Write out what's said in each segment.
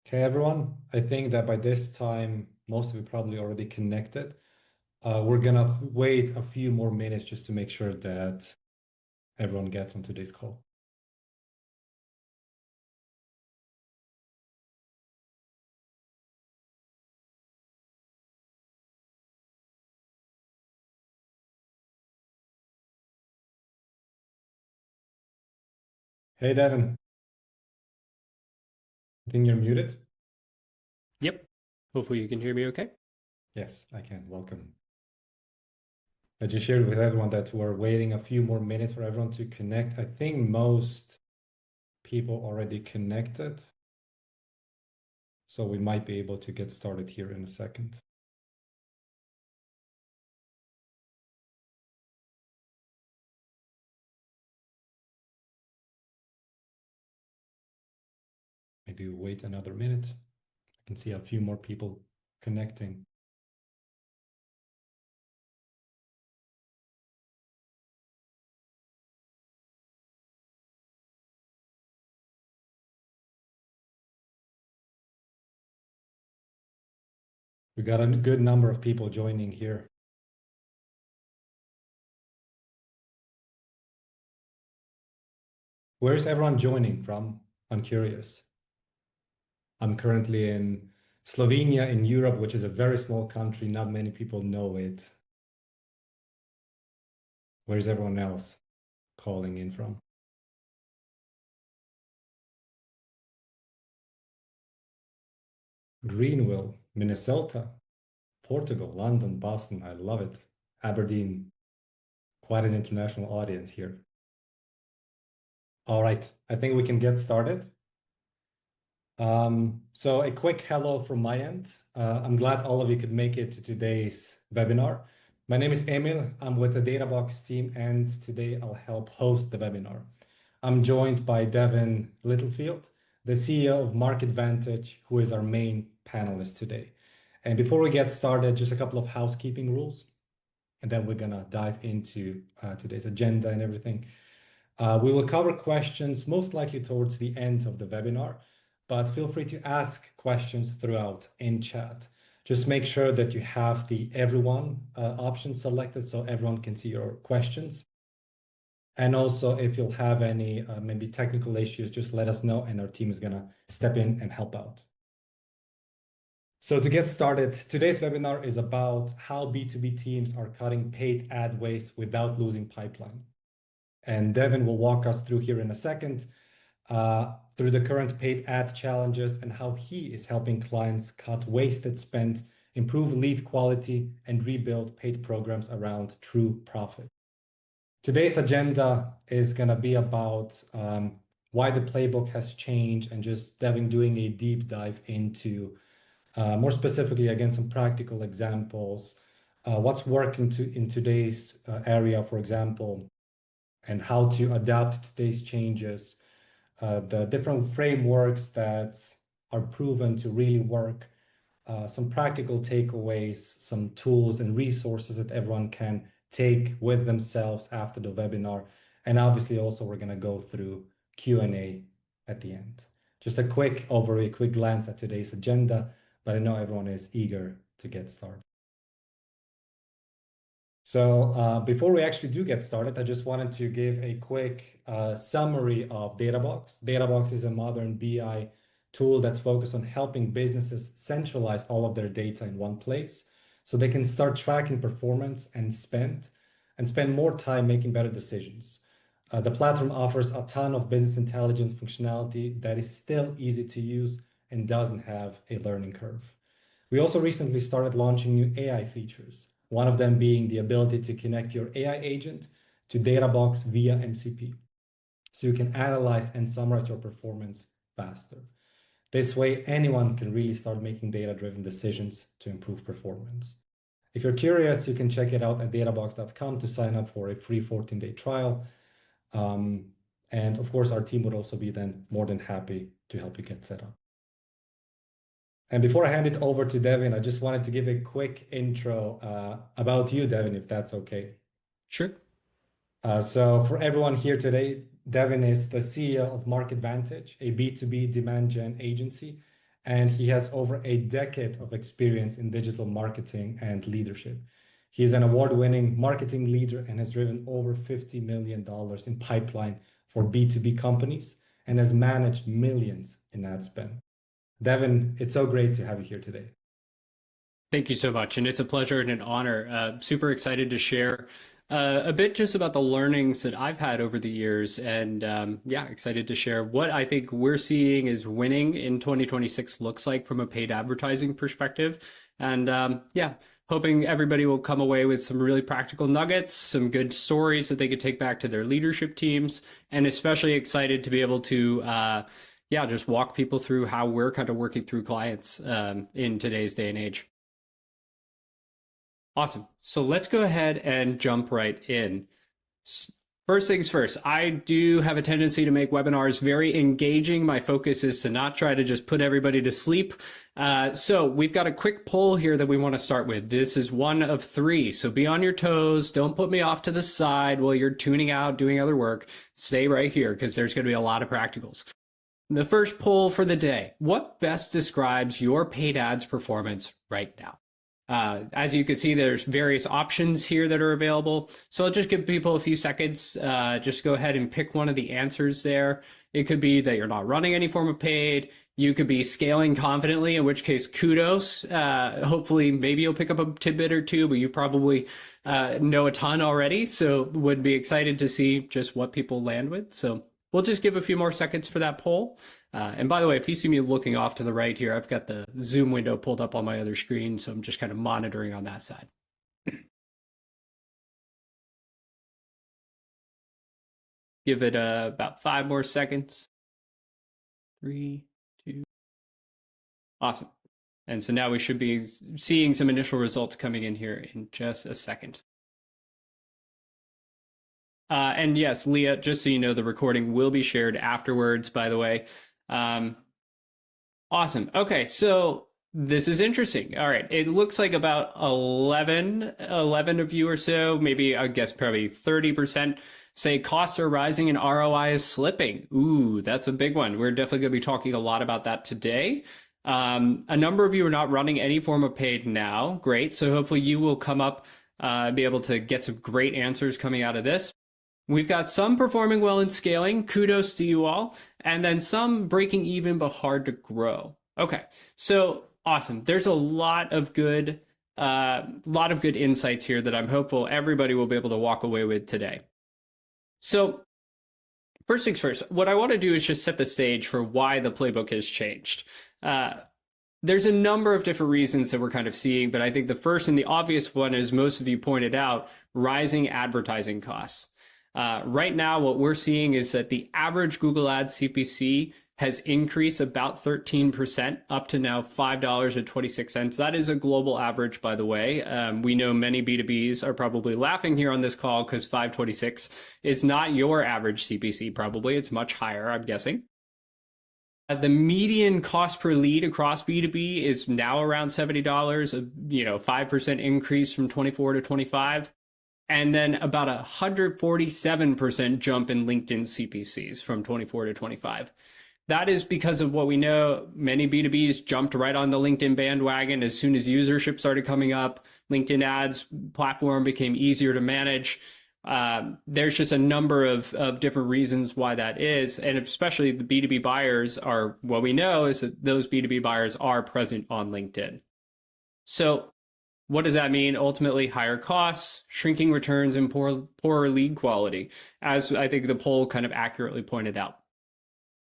Okay, everyone. I think that by this time, most of you probably already connected. We're gonna wait a few more minutes just to make sure that everyone gets on today's call. Hey, Devin, I think you're muted. Yep. Hopefully you can hear me okay. Yes, I can. Welcome. I just shared with everyone that we're waiting a few more minutes for everyone to connect. I think most people already connected, so we might be able to get started here in a second. Maybe we wait another minute. I can see a few more people connecting. We got a good number of people joining here. Where's everyone joining from? I'm curious. I'm currently in Slovenia in Europe, which is a very small country. Not many people know it. Where's everyone else calling in from? Greenville, Minnesota, Portugal, London, Boston. I love it. Aberdeen, quite an international audience here. All right, I think we can get started. So a quick hello from my end. I'm glad all of you could make it to today's webinar. My name is Emil. I'm with the DataBox team, and today I'll help host the webinar. I'm joined by Devin Littlefield, the CEO of Market Vantage, who is our main panelist today. And before we get started, just a couple of housekeeping rules, and then we're gonna dive into today's agenda and everything. We will cover questions most likely towards the end of the webinar, but feel free to ask questions throughout in chat. Just make sure that you have the everyone option selected so everyone can see your questions. And also, if you'll have any maybe technical issues, just let us know and our team is gonna step in and help out. So to get started, today's webinar is about how B2B teams are cutting paid ad waste without losing pipeline. And Devin will walk us through here in a second through the current paid ad challenges and how he is helping clients cut wasted spend, improve lead quality, and rebuild paid programs around true profit. Today's agenda is going to be about why the playbook has changed and just Devin doing a deep dive into more specifically, again, some practical examples, what's working in today's area, for example, and how to adapt to today's changes, the different frameworks that are proven to really work, some practical takeaways, some tools and resources that everyone can take with themselves after the webinar. And obviously also we're going to go through Q&A at the end. Just a quick overview, a quick glance at today's agenda, but I know everyone is eager to get started. So before we actually do get started, I just wanted to give a quick summary of DataBox. DataBox is a modern BI tool that's focused on helping businesses centralize all of their data in one place so they can start tracking performance and spend more time making better decisions. The platform offers a ton of business intelligence functionality that is still easy to use and doesn't have a learning curve. We also recently started launching new AI features, one of them being the ability to connect your AI agent to DataBox via MCP, so you can analyze and summarize your performance faster. This way, anyone can really start making data-driven decisions to improve performance. If you're curious, you can check it out at databox.com to sign up for a free 14-day trial. And of course, our team would also be then more than happy to help you get set up. And before I hand it over to Devin, I just wanted to give a quick intro about you, Devin, if that's okay. Sure. So for everyone here today, Devin is the CEO of Market Vantage, a B2B demand gen agency. and he has over a decade of experience in digital marketing and leadership. He's an award-winning marketing leader and has driven over $50 million in pipeline for B2B companies and has managed millions in ad spend. Devin, it's so great to have you here today. Thank you so much. And it's a pleasure and an honor. Super excited to share a bit just about the learnings that I've had over the years. And yeah, excited to share what I think we're seeing is winning in 2026 looks like from a paid advertising perspective. And yeah, hoping everybody will come away with some really practical nuggets, some good stories that they could take back to their leadership teams, and especially excited to be able to yeah, just walk people through how we're kind of working through clients in today's day and age. Awesome. So let's go ahead and jump right in. First things first, I do have a tendency to make webinars very engaging. My focus is to not try to just put everybody to sleep. So we've got a quick poll here that we want to start with. This is one of three. So be on your toes. Don't put me off to the side while you're tuning out, doing other work. Stay right here because there's going to be a lot of practicals. The first poll for the day: what best describes your paid ads performance right now? As you can see, there's various options here that are available. So I'll just give people a few seconds. Just go ahead and pick one of the answers there. It could be that you're not running any form of paid. You could be scaling confidently, in which case kudos. Hopefully, maybe you'll pick up a tidbit or two, but you probably know a ton already. So would be excited to see just what people land with. So we'll just give a few more seconds for that poll. And by the way, if you see me looking off to the right here, I've got the Zoom window pulled up on my other screen, so I'm just kind of monitoring on that side. Give it about 5 more seconds. 3, 2. Awesome. And so now we should be seeing some initial results coming in here in just a second. And yes, Leah, just so you know, the recording will be shared afterwards, by the way. Awesome. Okay, so this is interesting. All right, it looks like about 11 of you or so, maybe I guess probably 30% say costs are rising and ROI is slipping. Ooh, that's a big one. We're definitely going to be talking a lot about that today. A number of you are not running any form of paid now. Great. So hopefully you will come up, be able to get some great answers coming out of this. We've got some performing well in scaling, kudos to you all, and then some breaking even but hard to grow. Okay, so awesome. There's a lot of good insights here that I'm hopeful everybody will be able to walk away with today. So first things first, what I want to do is just set the stage for why the playbook has changed. There's a number of different reasons that we're kind of seeing, but I think the first and the obvious one, as most of you pointed out, rising advertising costs. Right now, what we're seeing is that the average Google Ads CPC has increased about 13%, up to now $5.26. That is a global average, by the way. We know many B2Bs are probably laughing here on this call because $5.26 is not your average CPC, probably. It's much higher, I'm guessing. The median cost per lead across B2B is now around $70, a 5% increase from 24 to 25. And then about 147% jump in LinkedIn CPCs from 24 to 25. That is because of what we know. Many B2Bs jumped right on the LinkedIn bandwagon as soon as usership started coming up. LinkedIn ads platform became easier to manage. There's just a number of different reasons why that is. And especially the B2B buyers are, what we know is that those B2B buyers are present on LinkedIn. So what does that mean? Ultimately, higher costs, shrinking returns, and poorer lead quality, as I think the poll kind of accurately pointed out.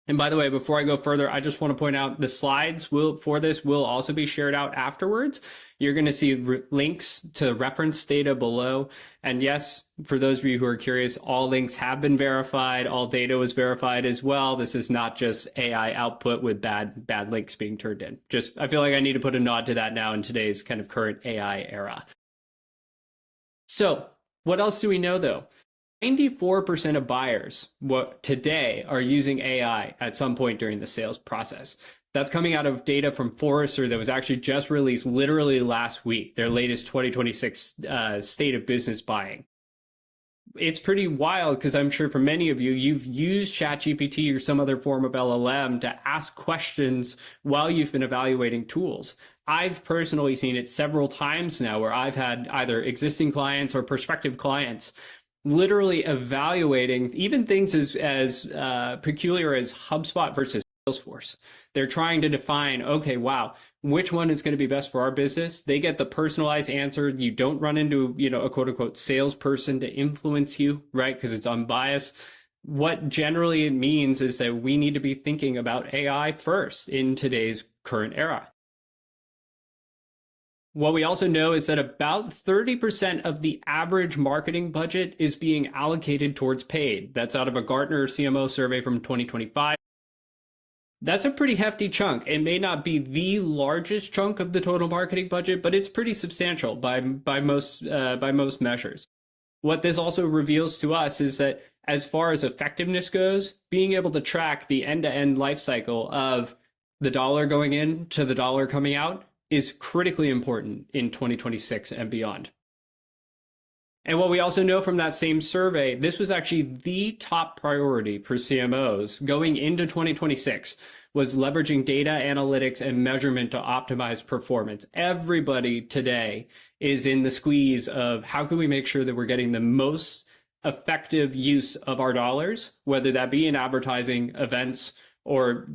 And by the way, before I go further, I just want to point out the slides for this will also be shared out afterwards. You're going to see links to reference data below. And yes, for those of you who are curious, all links have been verified. All data was verified as well. This is not just AI output with bad links being turned in. I feel like I need to put a nod to that now in today's kind of current AI era. So what else do we know though? 94% of buyers today are using AI at some point during the sales process. That's coming out of data from Forrester that was actually just released literally last week, their latest 2026 State of Business Buying. it's pretty wild because I'm sure for many of you, you've used ChatGPT or some other form of LLM to ask questions while you've been evaluating tools. I've personally seen it several times now where I've had either existing clients or prospective clients literally evaluating even things as peculiar as HubSpot versus Salesforce. They're trying to define, okay, wow, which one is going to be best for our business? They get the personalized answer. You don't run into, a quote unquote salesperson to influence you, right? Because it's unbiased. What generally it means is that we need to be thinking about AI first in today's current era. What we also know is that about 30% of the average marketing budget is being allocated towards paid. That's out of a Gartner CMO survey from 2025. That's a pretty hefty chunk. It may not be the largest chunk of the total marketing budget, but it's pretty substantial by most measures. What this also reveals to us is that as far as effectiveness goes, being able to track the end-to-end life cycle of the dollar going in to the dollar coming out is critically important in 2026 and beyond. And what we also know from that same survey, this was actually the top priority for CMOs going into 2026 was leveraging data analytics and measurement to optimize performance. Everybody today is in the squeeze of how can we make sure that we're getting the most effective use of our dollars, whether that be in advertising, events, or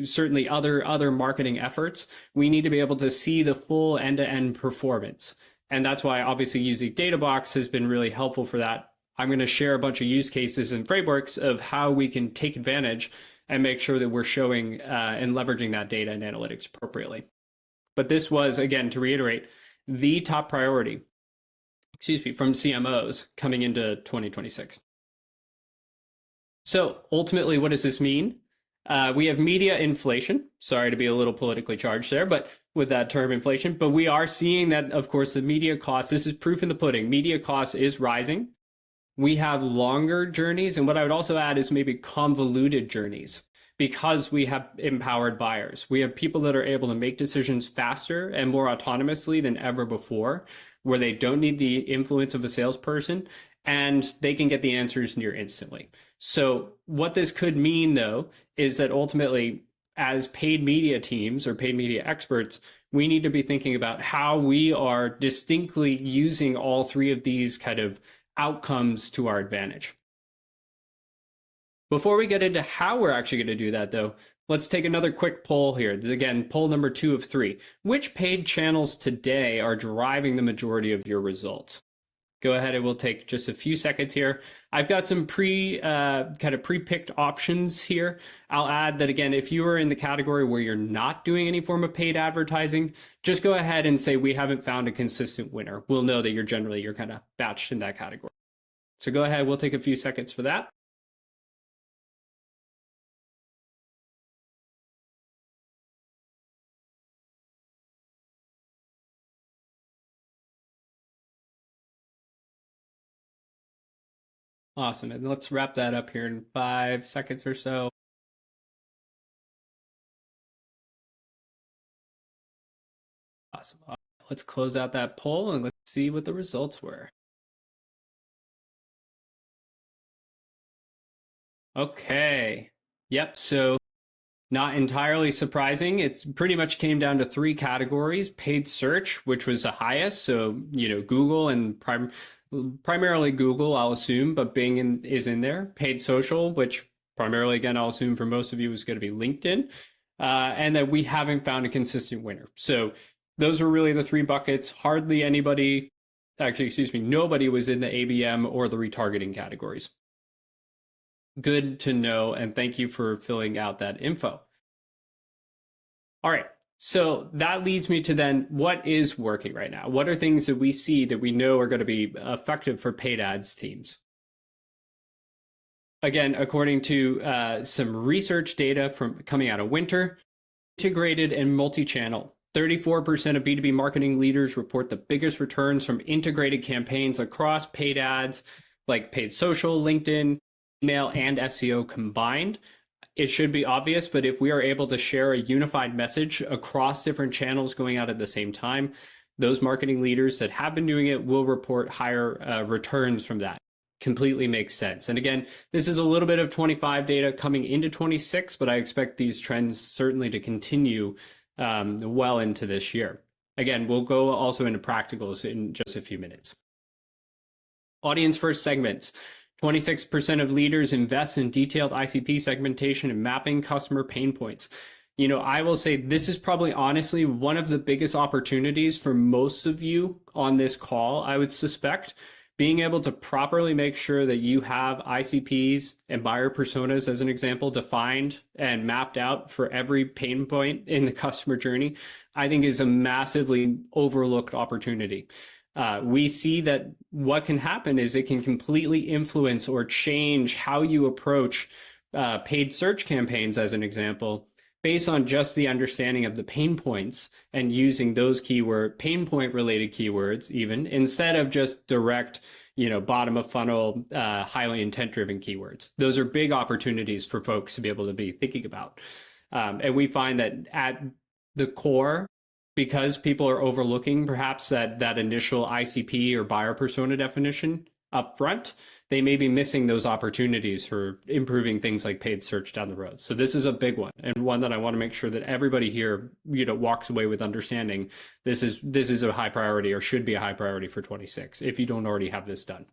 certainly other marketing efforts. We need to be able to see the full end-to-end performance. And that's why obviously using DataBox has been really helpful for that. I'm going to share a bunch of use cases and frameworks of how we can take advantage and make sure that we're showing and leveraging that data and analytics appropriately. But this was, again, to reiterate, the top priority, from CMOs coming into 2026. So ultimately, what does this mean? We have media inflation. Sorry to be a little politically charged there, but with that term inflation, but we are seeing that, of course, the media cost, this is proof in the pudding, media cost is rising. We have longer journeys. And what I would also add is maybe convoluted journeys because we have empowered buyers. We have people that are able to make decisions faster and more autonomously than ever before, where they don't need the influence of a salesperson and they can get the answers near instantly. So what this could mean, though, is that ultimately, as paid media teams or paid media experts, we need to be thinking about how we are distinctly using all three of these kind of outcomes to our advantage. Before we get into how we're actually going to do that, though, let's take another quick poll here. Again, poll number 2 of 3. Which paid channels today are driving the majority of your results? Go ahead, it will take just a few seconds here. I've got some pre-picked options here. I'll add that again, if you are in the category where you're not doing any form of paid advertising, just go ahead and say we haven't found a consistent winner. We'll know that you're kind of batched in that category. So go ahead, we'll take a few seconds for that. Awesome. And let's wrap that up here in 5 seconds or so. Awesome. All right, let's close out that poll and let's see what the results were. Okay. Yep. So not entirely surprising. It's pretty much came down to 3 categories. Paid search, which was the highest. So, Google and primarily Google, I'll assume, but Bing is in there. Paid social, which primarily, again, I'll assume for most of you is going to be LinkedIn. And that we haven't found a consistent winner. So those were really the 3 buckets. Hardly anybody, nobody was in the ABM or the retargeting categories. Good to know, and thank you for filling out that info. All right, so that leads me to then what is working right now? What are things that we see that we know are going to be effective for paid ads teams? Again, according to some research data from coming out of winter, integrated and multi-channel. 34% of B2B marketing leaders report the biggest returns from integrated campaigns across paid ads, like paid social, LinkedIn, email, and SEO combined. It should be obvious, but if we are able to share a unified message across different channels going out at the same time, those marketing leaders that have been doing it will report higher returns from that. completely makes sense. And again, this is a little bit of 25 data coming into 26, but I expect these trends certainly to continue well into this year. Again, we'll go also into practicals in just a few minutes. Audience first segments. 26% of leaders invest in detailed ICP segmentation and mapping customer pain points. You know, I will say this is probably honestly one of the biggest opportunities for most of you on this call, I would suspect. Being able to properly make sure that you have ICPs and buyer personas, as an example, defined and mapped out for every pain point in the customer journey, I think is a massively overlooked opportunity. We see that what can happen is it can completely influence or change how you approach paid search campaigns, as an example, based on just the understanding of the pain points and using those pain point related keywords, even instead of just direct, bottom of funnel, highly intent driven keywords. Those are big opportunities for folks to be able to be thinking about. And we find that at the core, because people are overlooking perhaps that initial ICP or buyer persona definition up front, they may be missing those opportunities for improving things like paid search down the road. So this is a big one, and one that I want to make sure that everybody here, walks away with understanding this is a high priority, or should be a high priority for 26 if you don't already have this done.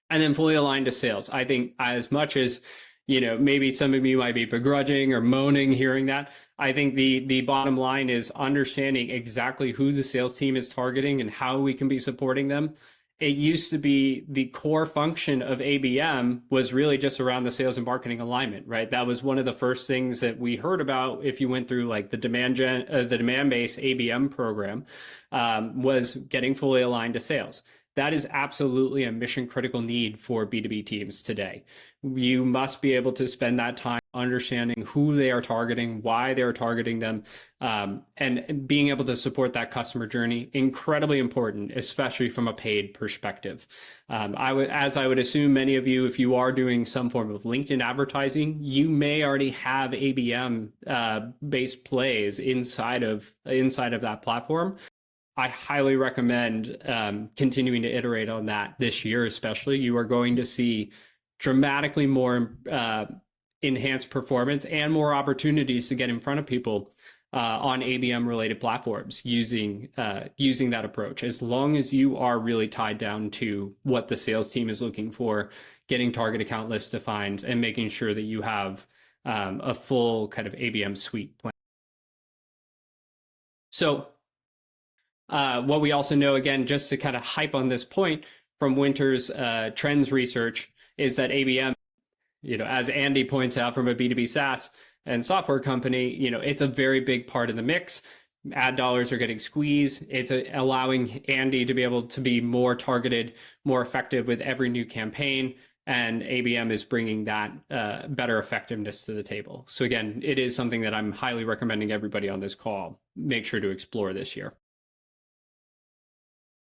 And then fully aligned to sales. I think as much as maybe some of you might be begrudging or moaning hearing that, I think the bottom line is understanding exactly who the sales team is targeting and how we can be supporting them. It used to be the core function of ABM was really just around the sales and marketing alignment, right? That was one of the first things that we heard about if you went through like the demand-based ABM program, was getting fully aligned to sales. That is absolutely a mission critical need for B2B teams today. You must be able to spend that time understanding who they are targeting, why they're targeting them, and being able to support that customer journey. Incredibly important, especially from a paid perspective. As I would assume many of you, if you are doing some form of LinkedIn advertising, you may already have ABM based plays inside of that platform. I highly recommend continuing to iterate on that this year, especially. You are going to see dramatically more enhanced performance and more opportunities to get in front of people on ABM related platforms using that approach. As long as you are really tied down to what the sales team is looking for, getting target account lists defined, and making sure that you have a full kind of ABM suite plan. So what we also know, again, just to kind of hype on this point from Winter's trends research, is that ABM, as Andy points out from a B2B SaaS and software company, it's a very big part of the mix. Ad dollars are getting squeezed. It's allowing Andy to be able to be more targeted, more effective with every new campaign. And ABM is bringing that better effectiveness to the table. So again, it is something that I'm highly recommending everybody on this call make sure to explore this year.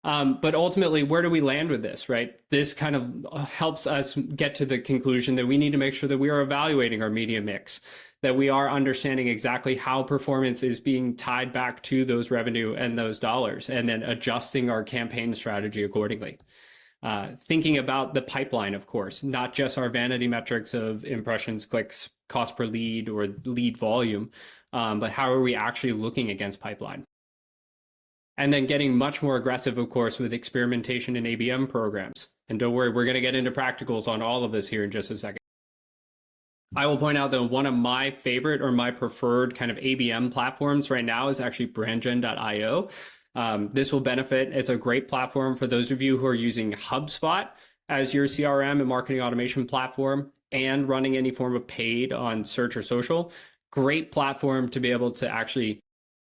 But ultimately, where do we land with this, right? This kind of helps us get to the conclusion that we need to make sure that we are evaluating our media mix, that we are understanding exactly how performance is being tied back to those revenue and those dollars, and then adjusting our campaign strategy accordingly. Thinking about the pipeline, of course, not just our vanity metrics of impressions, clicks, cost per lead, or lead volume, but how are we actually looking against pipeline? And then getting much more aggressive, of course, with experimentation in ABM programs. And don't worry, we're going to get into practicals on all of this here in just a second. I will point out that one of my favorite or my preferred kind of ABM platforms right now is actually brandgen.io. This will benefit. It's a great platform for those of you who are using HubSpot as your CRM and marketing automation platform and running any form of paid on search or social. Great platform to be able to actually,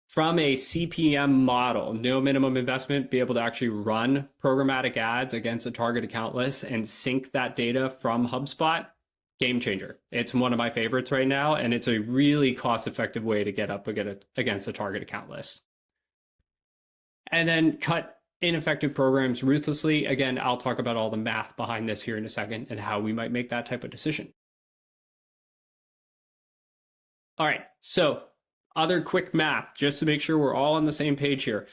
from a CPM model, no minimum investment, be able to actually run programmatic ads against a target account list and sync that data from HubSpot. Game changer. It's one of my favorites right now, and it's a really cost-effective way to get up against a target account list. And then cut ineffective programs ruthlessly. Again, I'll talk about all the math behind this here in a second and how we might make that type of decision. All right, so other quick math, just to make sure we're all on the same page here.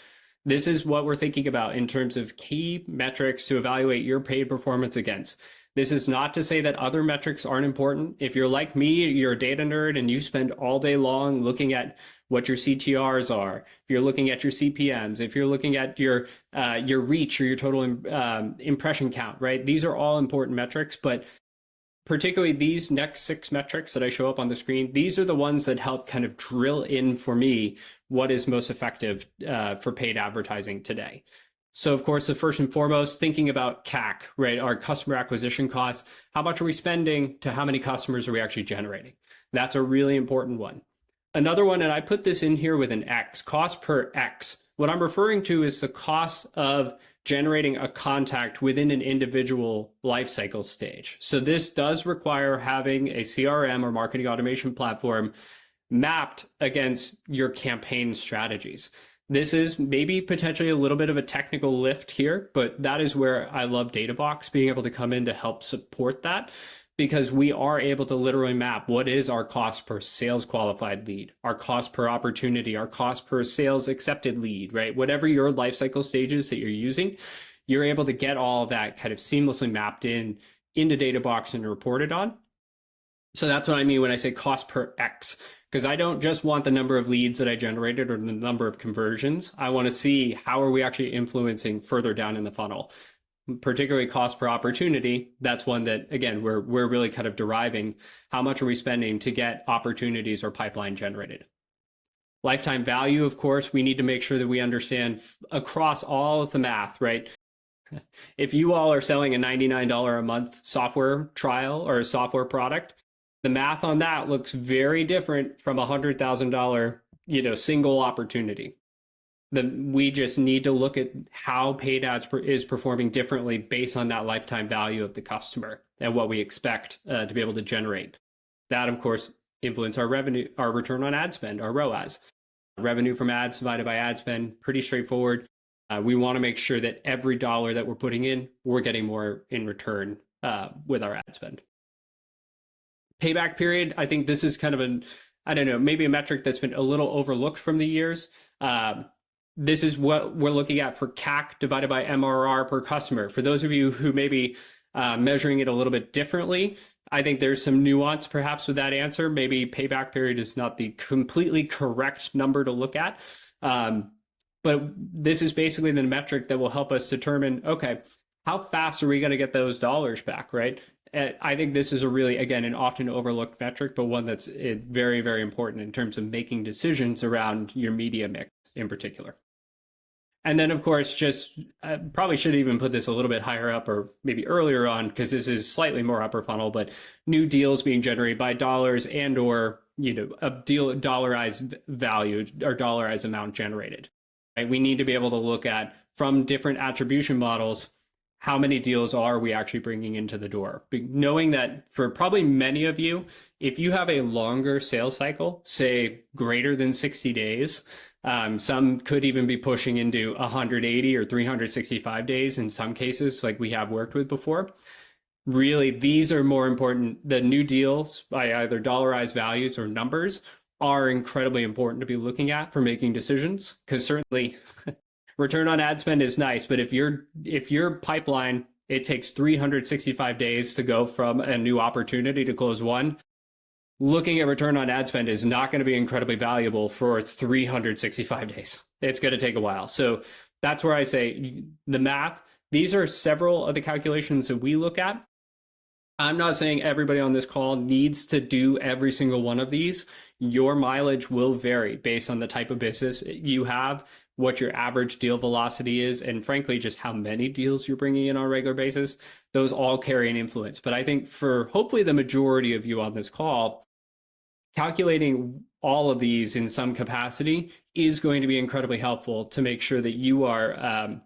This is what we're thinking about in terms of key metrics to evaluate your paid performance against. This is not to say that other metrics aren't important. If you're like me, you're a data nerd and you spend all day long looking at what your CTRs are, if you're looking at your CPMs, if you're looking at your reach or your total impression count, right? These are all important metrics, but particularly these next 6 metrics that I show up on the screen, these are the ones that help kind of drill in for me what is most effective for paid advertising today. So of course, the first and foremost, thinking about CAC, right? Our customer acquisition costs. How much are we spending to how many customers are we actually generating? That's a really important one. Another one, and I put this in here with an X, cost per X. What I'm referring to is the cost of generating a contact within an individual lifecycle stage. So this does require having a CRM or marketing automation platform mapped against your campaign strategies. This is maybe potentially a little bit of a technical lift here, but that is where I love DataBox being able to come in to help support that, because we are able to literally map what is our cost per sales qualified lead, our cost per opportunity, our cost per sales accepted lead, right? Whatever your life cycle stages that you're using, you're able to get all of that kind of seamlessly mapped into DataBox and reported on. So that's what I mean when I say cost per X, because I don't just want the number of leads that I generated or the number of conversions. I want to see how are we actually influencing further down in the funnel. Particularly cost per opportunity, that's one that, again, we're really kind of deriving how much are we spending to get opportunities or pipeline generated. Lifetime value, of course, we need to make sure that we understand across all of the math, right? If you all are selling a $99 a month software trial or a software product, the math on that looks very different from a $100,000, single opportunity. We just need to look at how paid ads is performing differently based on that lifetime value of the customer and what we expect to be able to generate. That, of course, influence our revenue, our return on ad spend, our ROAS. Revenue from ads divided by ad spend, pretty straightforward. We want to make sure that every dollar that we're putting in, we're getting more in return with our ad spend. Payback period, I think this is kind of maybe a metric that's been a little overlooked from the years. This is what we're looking at for CAC divided by MRR per customer. For those of you who may be measuring it a little bit differently, I think there's some nuance perhaps with that answer. Maybe payback period is not the completely correct number to look at. But this is basically the metric that will help us determine, okay, how fast are we going to get those dollars back, right? I think this is a really, again, an often overlooked metric, but one that's very, very important in terms of making decisions around your media mix in particular. And then, of course, just probably should even put this a little bit higher up or maybe earlier on, because this is slightly more upper funnel, but new deals being generated by dollars and or, a deal dollarized value or dollarized amount generated. Right? We need to be able to look at, from different attribution models, how many deals are we actually bringing into the door? Knowing that for probably many of you, if you have a longer sales cycle, say greater than 60 days, some could even be pushing into 180 or 365 days in some cases, like we have worked with before. Really, these are more important. The new deals by either dollarized values or numbers are incredibly important to be looking at for making decisions, because certainly return on ad spend is nice, but if your pipeline, it takes 365 days to go from a new opportunity to close one, looking at return on ad spend is not going to be incredibly valuable for 365 days. It's going to take a while. So that's where I say the math, these are several of the calculations that we look at. I'm not saying everybody on this call needs to do every single one of these. Your mileage will vary based on the type of business you have, what your average deal velocity is, and frankly, just how many deals you're bringing in on a regular basis. Those all carry an influence. But I think for hopefully the majority of you on this call, calculating all of these in some capacity is going to be incredibly helpful to make sure that you are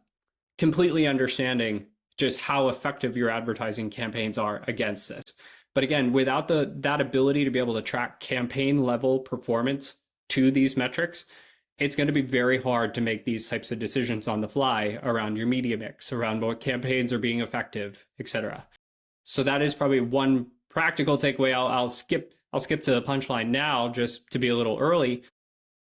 completely understanding just how effective your advertising campaigns are against this. But again, without that ability to be able to track campaign level performance to these metrics, it's going to be very hard to make these types of decisions on the fly around your media mix, around what campaigns are being effective, etc. So that is probably one practical takeaway. I'll skip to the punchline now just to be a little early.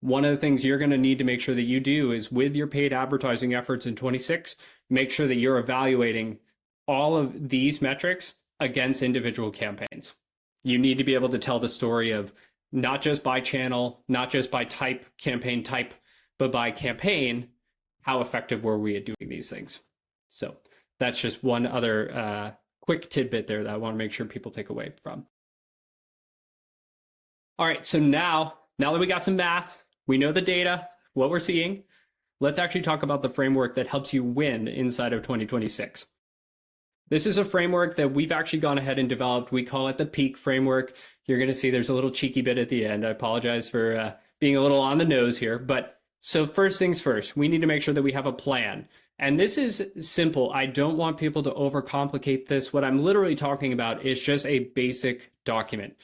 One of the things you're going to need to make sure that you do is with your paid advertising efforts in 26, make sure that you're evaluating all of these metrics against individual campaigns. You need to be able to tell the story of not just by channel, not just by type, campaign type, but by campaign, how effective were we at doing these things? So that's just one other quick tidbit there that I want to make sure people take away from. All right, so now that we got some math, we know the data, what we're seeing, let's actually talk about the framework that helps you win inside of 2026. This is a framework that we've actually gone ahead and developed. We call it the P.E.A.K framework. You're going to see there's a little cheeky bit at the end. I apologize for being a little on the nose here. But so first things first, we need to make sure that we have a plan. And this is simple. I don't want people to overcomplicate this. What I'm literally talking about is just a basic document.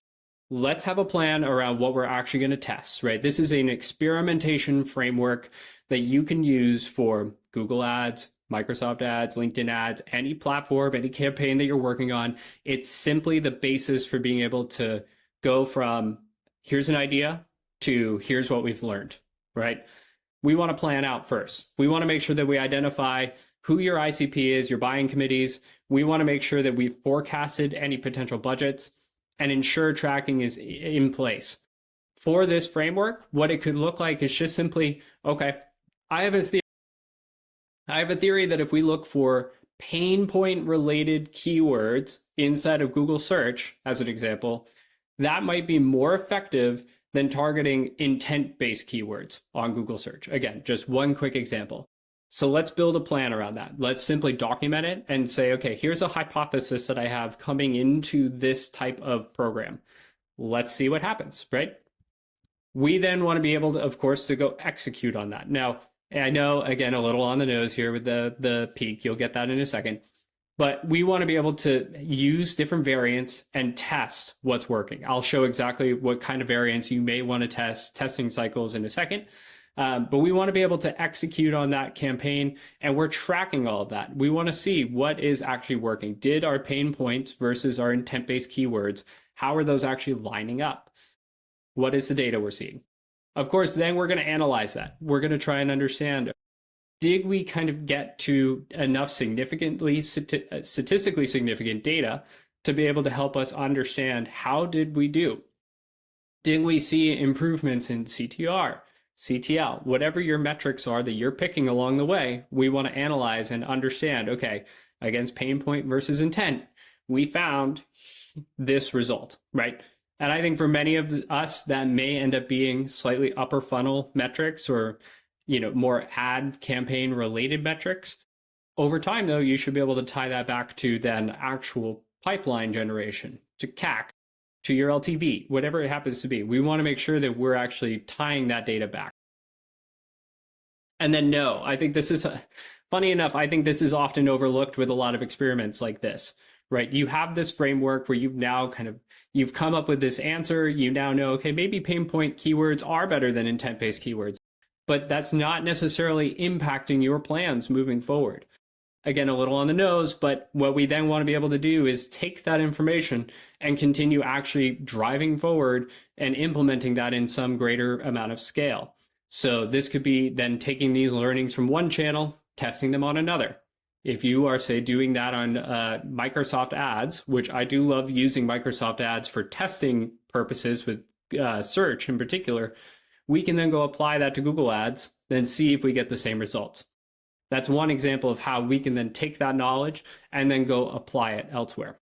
Let's have a plan around what we're actually going to test, right? This is an experimentation framework that you can use for Google Ads, Microsoft Ads, LinkedIn Ads, any platform, any campaign that you're working on. It's simply the basis for being able to go from here's an idea to here's what we've learned, right? We want to plan out first. We want to make sure that we identify who your ICP is, your buying committees. We want to make sure that we've forecasted any potential budgets and ensure tracking is in place. For this framework, what it could look like is just simply, okay, I have a theory that if we look for pain point related keywords inside of Google search, as an example, that might be more effective than targeting intent-based keywords on Google search. Again, just one quick example. So let's build a plan around that. Let's simply document it and say, okay, here's a hypothesis that I have coming into this type of program. Let's see what happens, right? We then want to be able to, of course, to go execute on that. Now, I know, again, a little on the nose here with the P.E.A.K, you'll get that in a second, but we want to be able to use different variants and test what's working. I'll show exactly what kind of variants you may want to test, testing cycles in a second. But we want to be able to execute on that campaign, and we're tracking all of that. We want to see what is actually working. Did our pain points versus our intent-based keywords, how are those actually lining up? What is the data we're seeing? Of course, then we're going to analyze that. We're going to try and understand, did we kind of get to enough statistically significant data to be able to help us understand how did we do? Did we see improvements in CTR? CTL, whatever your metrics are that you're picking along the way, we want to analyze and understand, okay, against pain point versus intent, we found this result, right? And I think for many of us, that may end up being slightly upper funnel metrics or, more ad campaign related metrics. Over time, though, you should be able to tie that back to then actual pipeline generation, to CAC, to your LTV, whatever it happens to be. We want to make sure that we're actually tying that data back. And then no, I think this is, funny enough, I think this is often overlooked with a lot of experiments like this, right? You have this framework where you've now you've come up with this answer. You now know, okay, maybe pain point keywords are better than intent-based keywords, but that's not necessarily impacting your plans moving forward. Again, a little on the nose, but what we then want to be able to do is take that information and continue actually driving forward and implementing that in some greater amount of scale. So this could be then taking these learnings from one channel, testing them on another. If you are, say, doing that on Microsoft Ads, which I do love using Microsoft Ads for testing purposes with search in particular, we can then go apply that to Google Ads, then see if we get the same results. That's one example of how we can then take that knowledge and then go apply it elsewhere.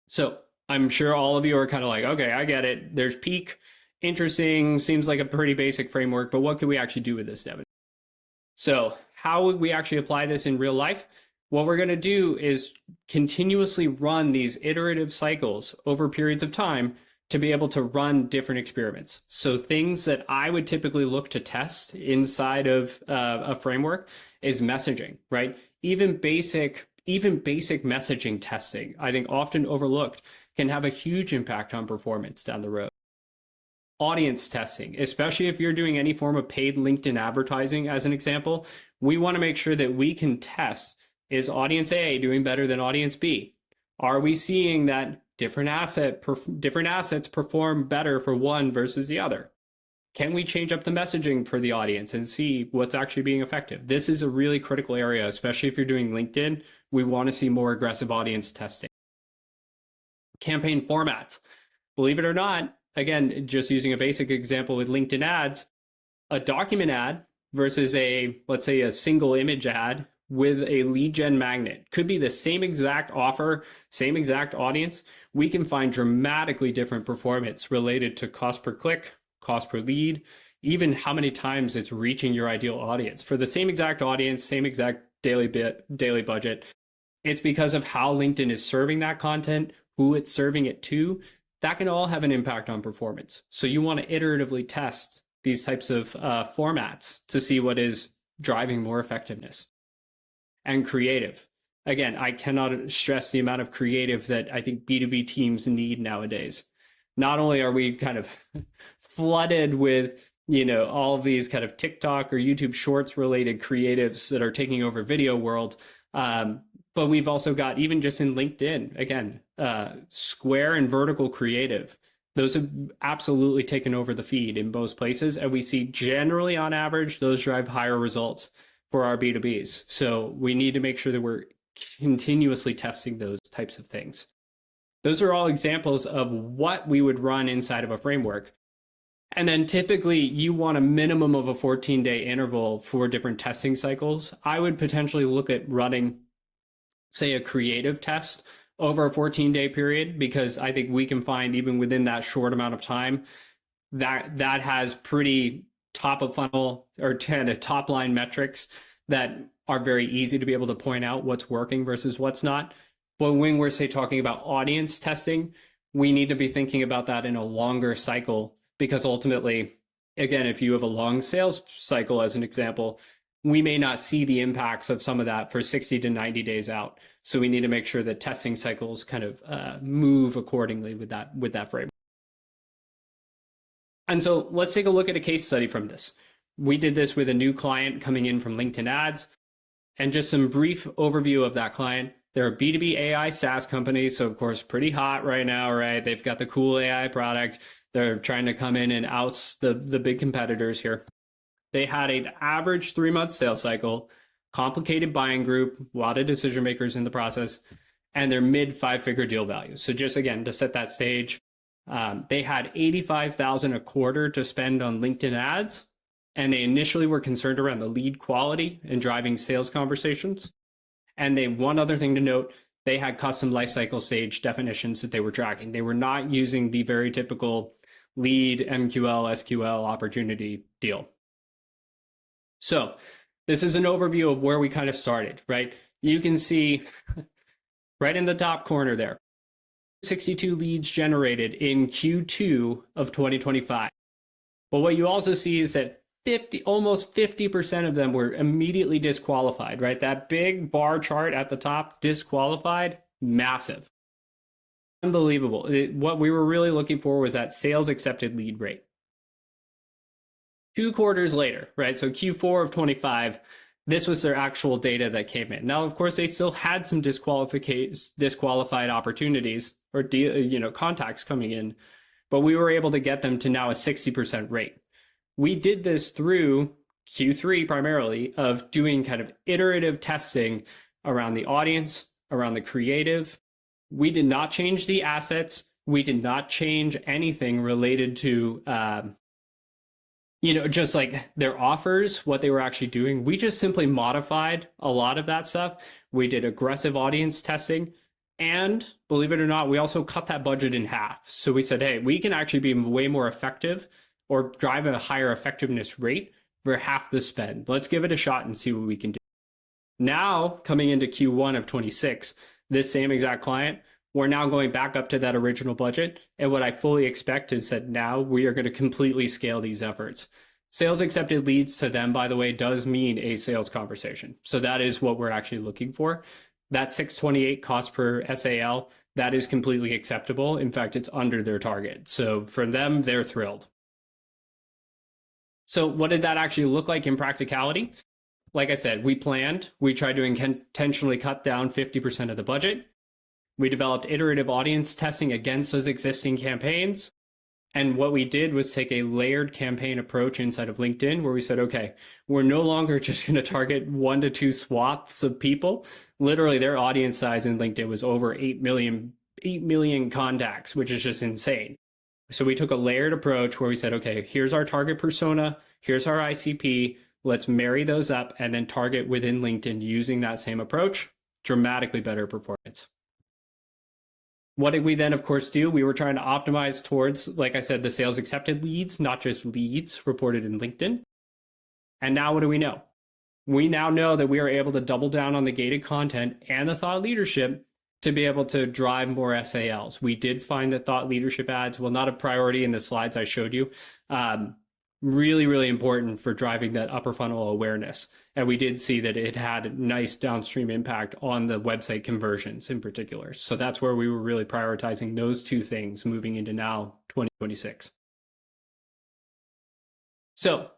So I'm sure all of you are kind of like, okay, I get it. There's P.E.A.K. Interesting. Seems like a pretty basic framework, but what can we actually do with this, Devin? So how would we actually apply this in real life? What we're going to do is continuously run these iterative cycles over periods of time to be able to run different experiments. So things that I would typically look to test inside of a framework is messaging, right? Even basic messaging testing, I think often overlooked, can have a huge impact on performance down the road. Audience testing, especially if you're doing any form of paid LinkedIn advertising, as an example, we want to make sure that we can test, is audience A doing better than audience B? Are we seeing that different assets perform better for one versus the other? Can we change up the messaging for the audience and see what's actually being effective? This is a really critical area, especially if you're doing LinkedIn. We want to see more aggressive audience testing. Campaign formats. Believe it or not, again, just using a basic example with LinkedIn ads, a document ad versus let's say a single image ad with a lead gen magnet could be the same exact offer, same exact audience. We can find dramatically different performance related to cost per click, cost per lead, even how many times it's reaching your ideal audience for the same exact audience, same exact daily budget. It's because of how LinkedIn is serving that content, who it's serving it to. That can all have an impact on performance. So you want to iteratively test these types of formats to see what is driving more effectiveness. And creative. Again, I cannot stress the amount of creative that I think B2B teams need nowadays. Not only are we kind of flooded with, all of these kind of TikTok or YouTube shorts related creatives that are taking over video world, but we've also got, even just in LinkedIn, again, square and vertical creative. Those have absolutely taken over the feed in most places. And we see generally on average, those drive higher results for our B2Bs. So we need to make sure that we're continuously testing those types of things. Those are all examples of what we would run inside of a framework. And then typically you want a minimum of a 14-day interval for different testing cycles. I would potentially look at running, say, a creative test over a 14-day period, because I think we can find, even within that short amount of time, that has pretty top of funnel or kind of top line metrics that are very easy to be able to point out what's working versus what's not. But when we're, say, talking about audience testing, we need to be thinking about that in a longer cycle, because ultimately, again, if you have a long sales cycle, as an example, we may not see the impacts of some of that for 60 to 90 days out. So we need to make sure that testing cycles kind of move accordingly with that frame. And so let's take a look at a case study from this. We did this with a new client coming in from LinkedIn ads, and just some brief overview of that client. They're a B2B AI SaaS company, so of course, pretty hot right now, right? They've got the cool AI product. They're trying to come in and oust the big competitors here. They had an average 3-month sales cycle, complicated buying group, a lot of decision makers in the process, and their mid 5-figure deal value. So just again, to set that stage, they had $85,000 a quarter to spend on LinkedIn ads, and they initially were concerned around the lead quality and driving sales conversations. And one other thing to note, they had custom lifecycle stage definitions that they were tracking. They were not using the very typical lead, MQL, SQL opportunity deal. So this is an overview of where we kind of started, right? You can see right in the top corner there, 62 leads generated in Q2 of 2025. But what you also see is that almost 50% of them were immediately disqualified, right? That big bar chart at the top, disqualified, massive. Unbelievable. What we were really looking for was that sales accepted lead rate. 2 quarters later, right? So Q4 of 25, this was their actual data that came in. Now, of course, they still had some disqualified opportunities or contacts coming in, but we were able to get them to now a 60% rate. We did this through Q3 primarily of doing kind of iterative testing around the audience, around the creative. We did not change the assets. We did not change anything related to, just like their offers, what they were actually doing. We just simply modified a lot of that stuff. We did aggressive audience testing. And believe it or not, we also cut that budget in half. So we said, hey, we can actually be way more effective or drive a higher effectiveness rate for half the spend. Let's give it a shot and see what we can do. Now, coming into Q1 of 26, this same exact client, we're now going back up to that original budget. And what I fully expect is that now we are going to completely scale these efforts. Sales accepted leads to them, by the way, does mean a sales conversation. So that is what we're actually looking for. That 628 cost per SAL, that is completely acceptable. In fact, it's under their target. So for them, they're thrilled. So what did that actually look like in practicality? Like I said, we planned. We tried to intentionally cut down 50% of the budget. We developed iterative audience testing against those existing campaigns. And what we did was take a layered campaign approach inside of LinkedIn where we said, okay, we're no longer just going to target 1 to 2 swaths of people. Literally, their audience size in LinkedIn was over 8 million contacts, which is just insane. So we took a layered approach where we said, okay, here's our target persona, here's our ICP, let's marry those up and then target within LinkedIn using that same approach. Dramatically better performance. What did we then, of course, do? We were trying to optimize towards, like I said, the sales accepted leads, not just leads reported in LinkedIn. And now what do we know? We now know that we are able to double down on the gated content and the thought leadership to be able to drive more SALs. We did find that thought leadership ads, well, not a priority in the slides I showed you, really, really important for driving that upper funnel awareness. And we did see that it had nice downstream impact on the website conversions in particular. So that's where we were really prioritizing those two things moving into now 2026. So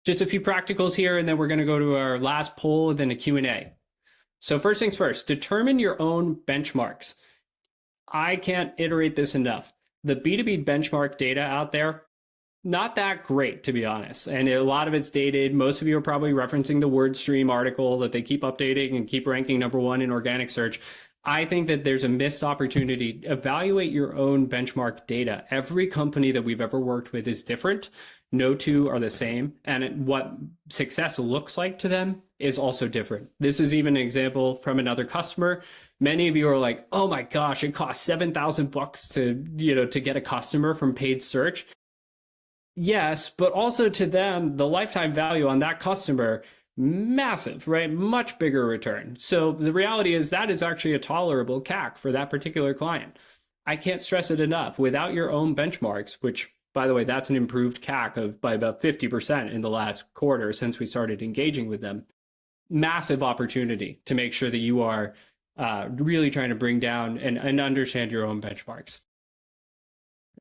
just a few practicals here, and then we're going to go to our last poll and then a Q&A. So first things first, determine your own benchmarks. I can't iterate this enough. The B2B benchmark data out there, not that great, to be honest. And a lot of it's dated. Most of you are probably referencing the WordStream article that they keep updating and keep ranking #1 in organic search. I think that there's a missed opportunity. Evaluate your own benchmark data. Every company that we've ever worked with is different. No two are the same. And what success looks like to them is also different. This is even an example from another customer. Many of you are like, oh my gosh, it costs $7,000 to get a customer from paid search. Yes, but also to them, the lifetime value on that customer, massive, right? Much bigger return. So the reality is that is actually a tolerable CAC for that particular client. I can't stress it enough. Without your own benchmarks, which, by the way, that's an improved CAC by about 50% in the last quarter since we started engaging with them. Massive opportunity to make sure that you are really trying to bring down and understand your own benchmarks.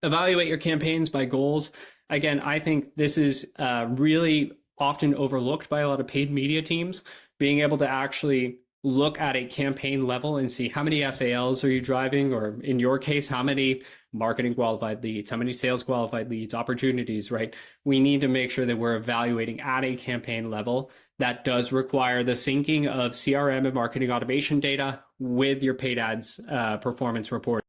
Evaluate your campaigns by goals. Again, I think this is really often overlooked by a lot of paid media teams, being able to actually look at a campaign level and see how many SALs are you driving, or in your case, how many marketing qualified leads, how many sales qualified leads, opportunities, right? We need to make sure that we're evaluating at a campaign level. That does require the syncing of CRM and marketing automation data with your paid ads performance report.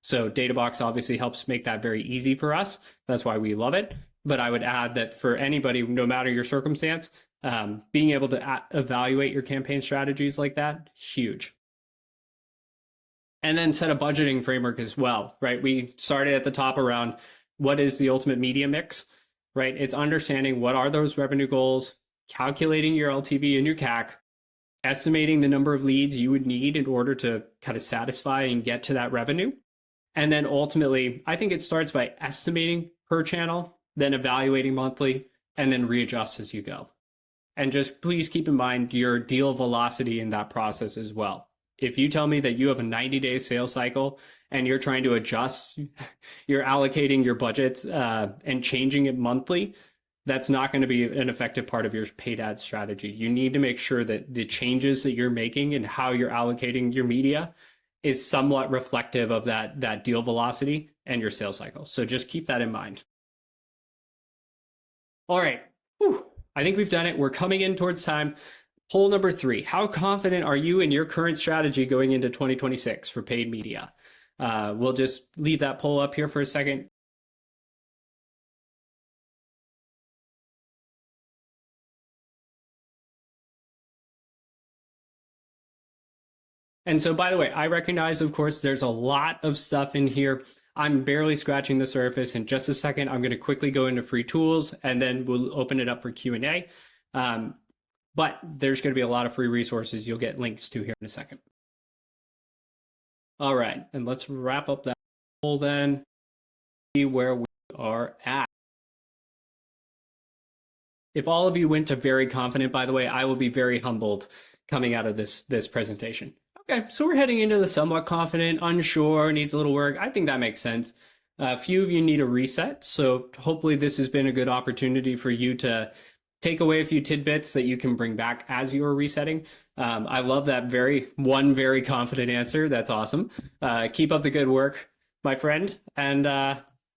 So DataBox obviously helps make that very easy for us. That's why we love it. But I would add that for anybody, no matter your circumstance, being able to evaluate your campaign strategies like that, huge. And then set a budgeting framework as well, right? We started at the top around what is the ultimate media mix, right? It's understanding what are those revenue goals, calculating your LTV and your CAC, estimating the number of leads you would need in order to kind of satisfy and get to that revenue. And then ultimately, I think it starts by estimating per channel, then evaluating monthly, and then readjust as you go. And just please keep in mind your deal velocity in that process as well. If you tell me that you have a 90-day sales cycle and you're trying to adjust, you're allocating your budgets and changing it monthly, that's not going to be an effective part of your paid ad strategy. You need to make sure that the changes that you're making and how you're allocating your media is somewhat reflective of that deal velocity and your sales cycle. So just keep that in mind. All right. Whew. I think we've done it. We're coming in towards time. Poll number 3. How confident are you in your current strategy going into 2026 for paid media? We'll just leave that poll up here for a second. And so, by the way, I recognize, of course, there's a lot of stuff in here. I'm barely scratching the surface. In just a second, I'm going to quickly go into free tools, and then we'll open it up for Q&A. But there's going to be a lot of free resources you'll get links to here in a second. All right, and let's wrap up that poll then, see where we are at. If all of you went to very confident, by the way, I will be very humbled coming out of this presentation. Okay, so we're heading into the somewhat confident, unsure, needs a little work. I think that makes sense. A few of you need a reset, so hopefully this has been a good opportunity for you to take away a few tidbits that you can bring back as you're resetting. I love that very confident answer. That's awesome. Keep up the good work, my friend, and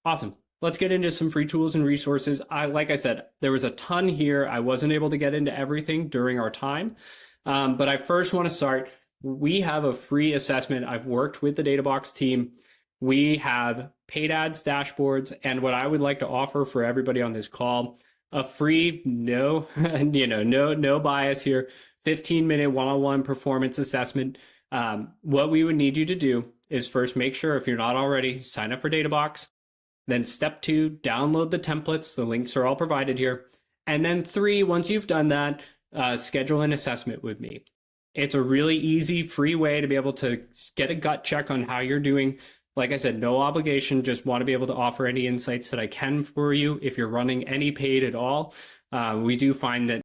awesome. let's get into some free tools and resources. Like I said, there was a ton here. I wasn't able to get into everything during our time. But I first want to start. We have a free assessment. I've worked with the DataBox team. We have paid ads dashboards, and what I would like to offer for everybody on this call, a free, no, no bias here, 15-minute one-on-one performance assessment. What we would need you to do is first make sure, if you're not already, sign up for DataBox. Then step 2, download the templates. The links are all provided here. And then 3, once you've done that, schedule an assessment with me. It's a really easy, free way to be able to get a gut check on how you're doing. Like I said, no obligation, just want to be able to offer any insights that I can for you. If you're running any paid at all, we do find that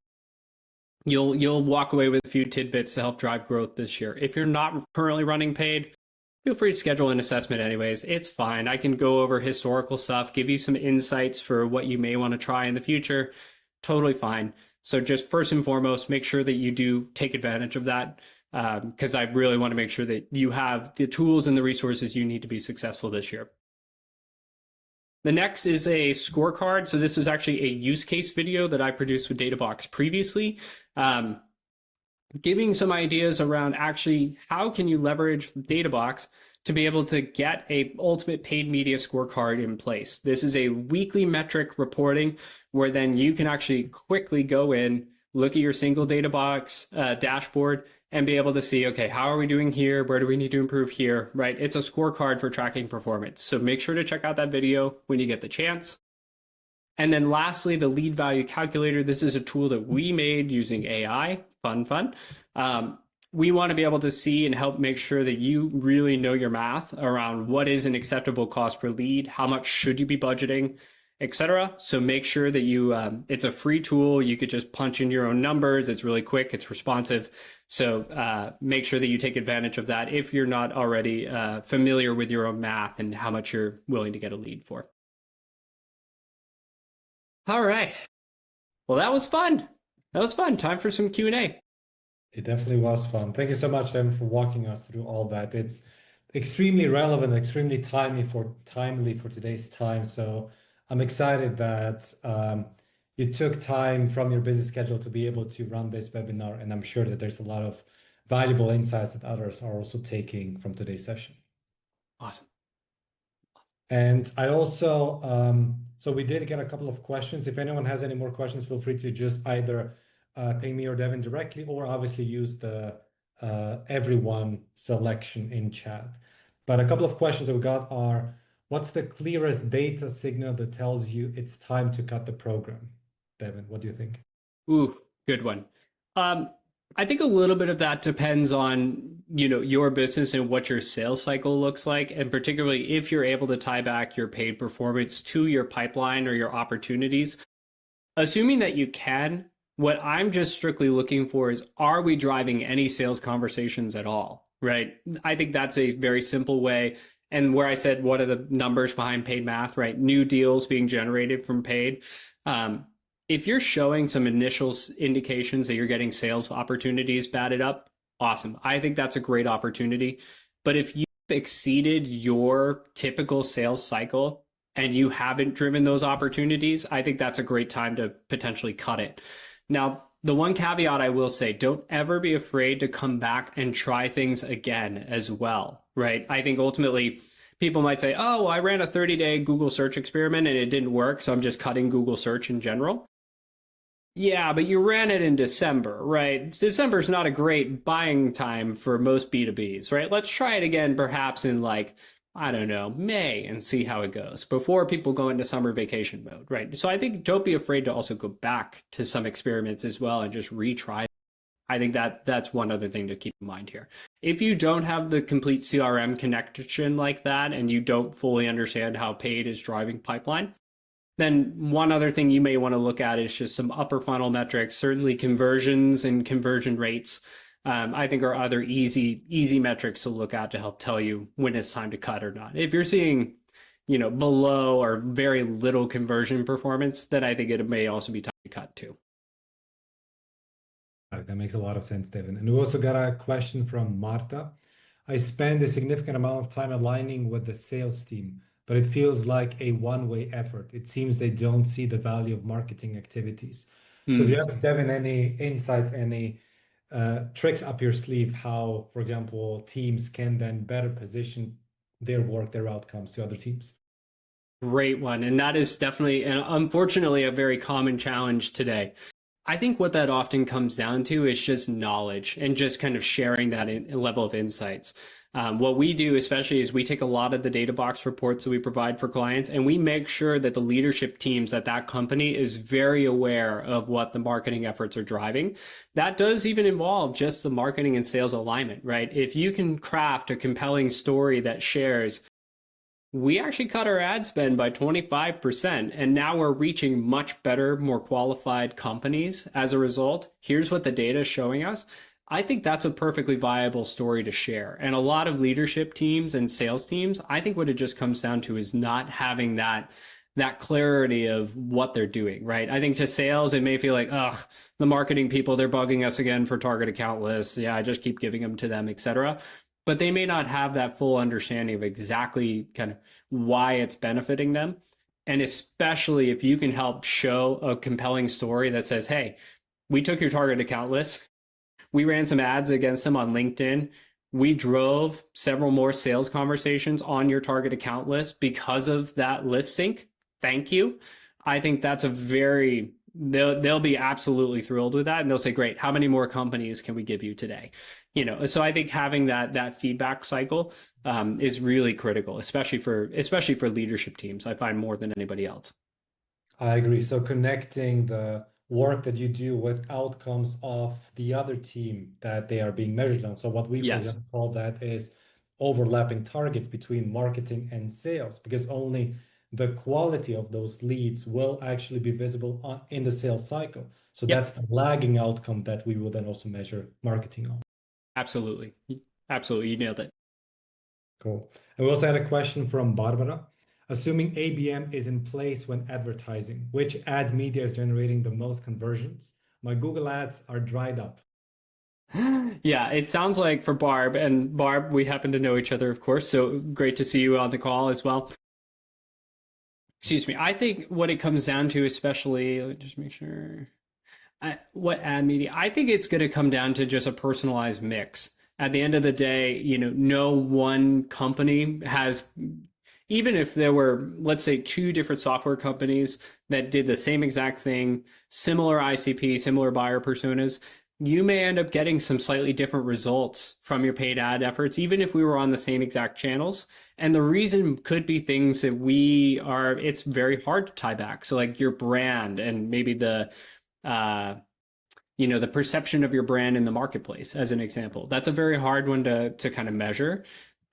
you'll walk away with a few tidbits to help drive growth this year. If you're not currently running paid, feel free to schedule an assessment anyways. It's fine. I can go over historical stuff, give you some insights for what you may want to try in the future. Totally fine. So just first and foremost, make sure that you do take advantage of that, because I really want to make sure that you have the tools and the resources you need to be successful this year. The next is a scorecard. So this was actually a use case video that I produced with DataBox previously, giving some ideas around actually how can you leverage DataBox to be able to get a ultimate paid media scorecard in place. This is a weekly metric reporting where then you can actually quickly go in, look at your single DataBox dashboard, and be able to see, okay, how are we doing here? Where do we need to improve here, right? It's a scorecard for tracking performance. So make sure to check out that video when you get the chance. And then lastly, the lead value calculator. This is a tool that we made using AI, fun. We want to be able to see and help make sure that you really know your math around what is an acceptable cost per lead, how much should you be budgeting, etc. So make sure that you, it's a free tool. You could just punch in your own numbers. It's really quick. It's responsive. So make sure that you take advantage of that if you're not already familiar with your own math and how much you're willing to get a lead for. All right. Well, that was fun. Time for some Q&A. It definitely was fun. Thank you so much, Devin, for walking us through all that. It's extremely relevant, extremely timely for today's time. So I'm excited that you took time from your busy schedule to be able to run this webinar, and I'm sure that there's a lot of valuable insights that others are also taking from today's session. Awesome. And I also, so we did get a couple of questions. If anyone has any more questions, feel free to just either ping me or Devin directly, or obviously use the everyone selection in chat. But a couple of questions that we got are, what's the clearest data signal that tells you it's time to cut the program? Devin, what do you think? Ooh, good one. I think a little bit of that depends on, your business and what your sales cycle looks like. And particularly if you're able to tie back your paid performance to your pipeline or your opportunities, assuming that you can, what I'm just strictly looking for is, are we driving any sales conversations at all, right? I think that's a very simple way. And where I said, what are the numbers behind paid math, right? New deals being generated from paid. If you're showing some initial indications that you're getting sales opportunities batted up, awesome. I think that's a great opportunity. But if you've exceeded your typical sales cycle and you haven't driven those opportunities, I think that's a great time to potentially cut it. Now, the one caveat I will say, don't ever be afraid to come back and try things again as well, right? I think ultimately people might say, oh, I ran a 30-day Google search experiment and it didn't work, so I'm just cutting Google search in general. Yeah, but you ran it in December, right? December is not a great buying time for most B2Bs, right? Let's try it again, perhaps in I don't know, May, and see how it goes before people go into summer vacation mode, right? So I think don't be afraid to also go back to some experiments as well and just retry. I think that's one other thing to keep in mind here. If you don't have the complete CRM connection like that and you don't fully understand how paid is driving pipeline, then one other thing you may want to look at is just some upper funnel metrics, certainly conversions and conversion rates. I think are other easy metrics to look at to help tell you when it's time to cut or not. If you're seeing, below or very little conversion performance, then I think it may also be time to cut too. That makes a lot of sense, Devin. And we also got a question from Marta. I spend a significant amount of time aligning with the sales team, but it feels like a one-way effort. It seems they don't see the value of marketing activities. So do you Hmm. have, Devin, any insights, any tricks up your sleeve how, for example, teams can then better position their work, their outcomes to other teams? Great one. And that is definitely, and unfortunately, a very common challenge today. I think what that often comes down to is just knowledge and just kind of sharing that level of insights. What we do, especially, is we take a lot of the data box reports that we provide for clients, and we make sure that the leadership teams at that company is very aware of what the marketing efforts are driving. That does even involve just the marketing and sales alignment, right? If you can craft a compelling story that shares, we actually cut our ad spend by 25%, and now we're reaching much better, more qualified companies as a result. Here's what the data is showing us. I think that's a perfectly viable story to share. And a lot of leadership teams and sales teams, I think what it just comes down to is not having that clarity of what they're doing, right? I think to sales, it may feel like, ugh, the marketing people, they're bugging us again for target account lists. Yeah, I just keep giving them to them, etc. But they may not have that full understanding of exactly kind of why it's benefiting them. And especially if you can help show a compelling story that says, hey, we took your target account list, we ran some ads against them on LinkedIn, we drove several more sales conversations on your target account list because of that list sync. Thank you. I think that's a very they'll be absolutely thrilled with that, and they'll say, great, how many more companies can we give you today? So I think having that feedback cycle is really critical, especially for leadership teams. I find more than anybody else. I agree. So connecting the work that you do with outcomes of the other team that they are being measured on. So what we, for Yes. example, call that is overlapping targets between marketing and sales, because only the quality of those leads will actually be visible in the sales cycle. So that's Yep. the lagging outcome that we will then also measure marketing on. Absolutely. Absolutely. You nailed it. Cool. And we also had a question from Barbara. Assuming ABM is in place when advertising, which ad media is generating the most conversions? My Google ads are dried up. Yeah, it sounds like for Barb, and Barb, we happen to know each other, of course, so great to see you on the call as well. Excuse me. I think what it comes down to, especially, let me just make sure. What ad media? I think it's going to come down to just a personalized mix. At the end of the day, no one company has, even if there were, let's say, two different software companies that did the same exact thing, similar ICP, similar buyer personas, you may end up getting some slightly different results from your paid ad efforts, even if we were on the same exact channels. And the reason could be things that it's very hard to tie back. So, like your brand and maybe uh, the perception of your brand in the marketplace, as an example. That's a very hard one to kind of measure.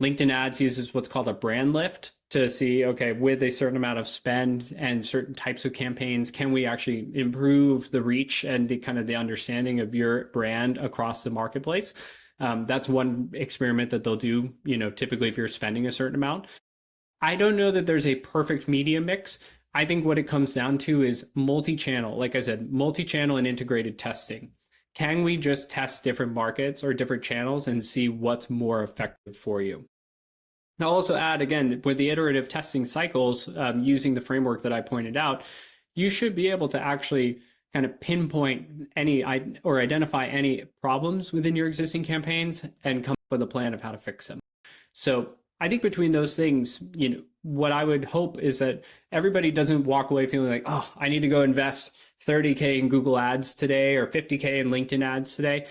LinkedIn ads uses what's called a brand lift to see, okay, with a certain amount of spend and certain types of campaigns, can we actually improve the reach and the kind of the understanding of your brand across the marketplace? That's one experiment that they'll do, typically if you're spending a certain amount. I don't know that there's a perfect media mix. I think what it comes down to is multi-channel. Like I said, multi-channel and integrated testing. Can we just test different markets or different channels and see what's more effective for you? I'll also add, again, with the iterative testing cycles, using the framework that I pointed out, you should be able to actually kind of pinpoint any or identify any problems within your existing campaigns and come up with a plan of how to fix them. So I think between those things, what I would hope is that everybody doesn't walk away feeling like, oh, I need to go invest 30K in Google ads today or 50K in LinkedIn ads today.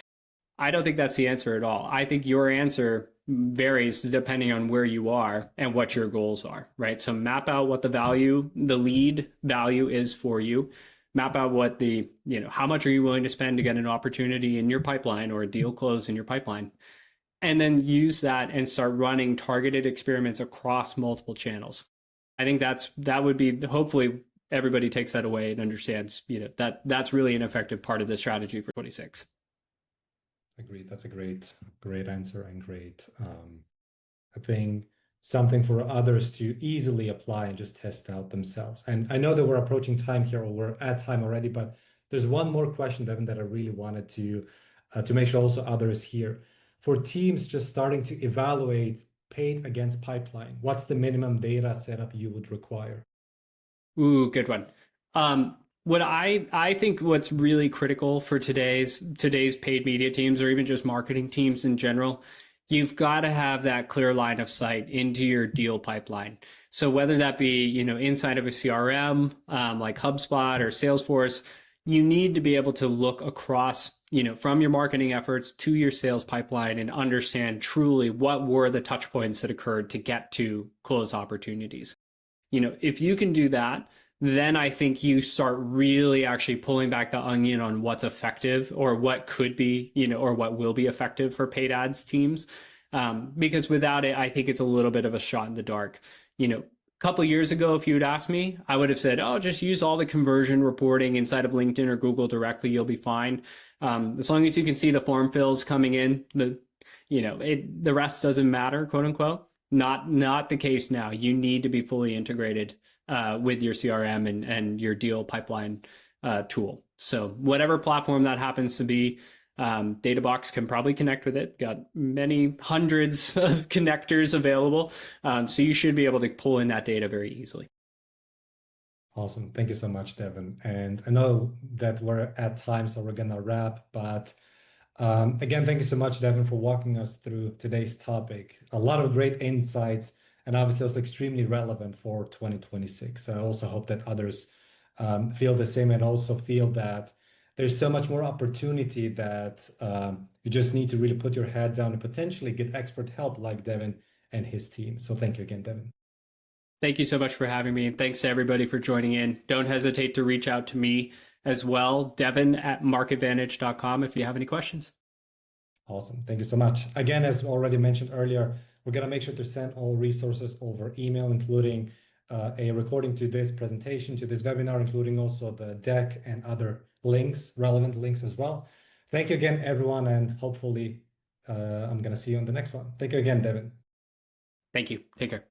I don't think that's the answer at all. I think your answer varies depending on where you are and what your goals are, right? So map out what the lead value is for you. Map out what how much are you willing to spend to get an opportunity in your pipeline or a deal close in your pipeline, and then use that and start running targeted experiments across multiple channels. I think that would be, hopefully everybody takes that away and understands, that's really an effective part of the strategy for 26. Agreed. That's a great answer and great, I think something for others to easily apply and just test out themselves. And I know that we're approaching time here, or we're at time already, but there's one more question, Devin, that I really wanted to make sure also others hear. For teams just starting to evaluate paid against pipeline? What's the minimum data setup you would require? Ooh, good one. What I think what's really critical for today's paid media teams or even just marketing teams in general, you've got to have that clear line of sight into your deal pipeline. So whether that be, inside of a CRM, like HubSpot or Salesforce, you need to be able to look across, from your marketing efforts to your sales pipeline and understand truly what were the touch points that occurred to get to close opportunities. If you can do that, then I think you start really actually pulling back the onion on what's effective or what could be, or what will be effective for paid ads teams. Because without it, I think it's a little bit of a shot in the dark. A couple of years ago, if you had asked me, I would have said, oh, just use all the conversion reporting inside of LinkedIn or Google directly, you'll be fine. As long as you can see the form fills coming in, the rest doesn't matter, quote unquote. Not the case now. You need to be fully integrated with your CRM and your deal pipeline tool. So whatever platform that happens to be, Databox can probably connect with it. Got many hundreds of connectors available. So you should be able to pull in that data very easily. Awesome. Thank you so much, Devin. And I know that we're at time, so we're gonna wrap, but again, thank you so much, Devin, for walking us through today's topic. A lot of great insights, and obviously also extremely relevant for 2026. So I also hope that others feel the same and also feel that there's so much more opportunity that you just need to really put your head down and potentially get expert help like Devin and his team. So thank you again, Devin. Thank you so much for having me. And thanks to everybody for joining in. Don't hesitate to reach out to me as well, Devin@marketvantage.com, if you have any questions. Awesome. Thank you so much. Again, as already mentioned earlier, we're going to make sure to send all resources over email, including a recording to this presentation, to this webinar, including also the deck and other links, relevant links as well. Thank you again, everyone, and hopefully I'm going to see you on the next one. Thank you again, Devin. Thank you. Take care.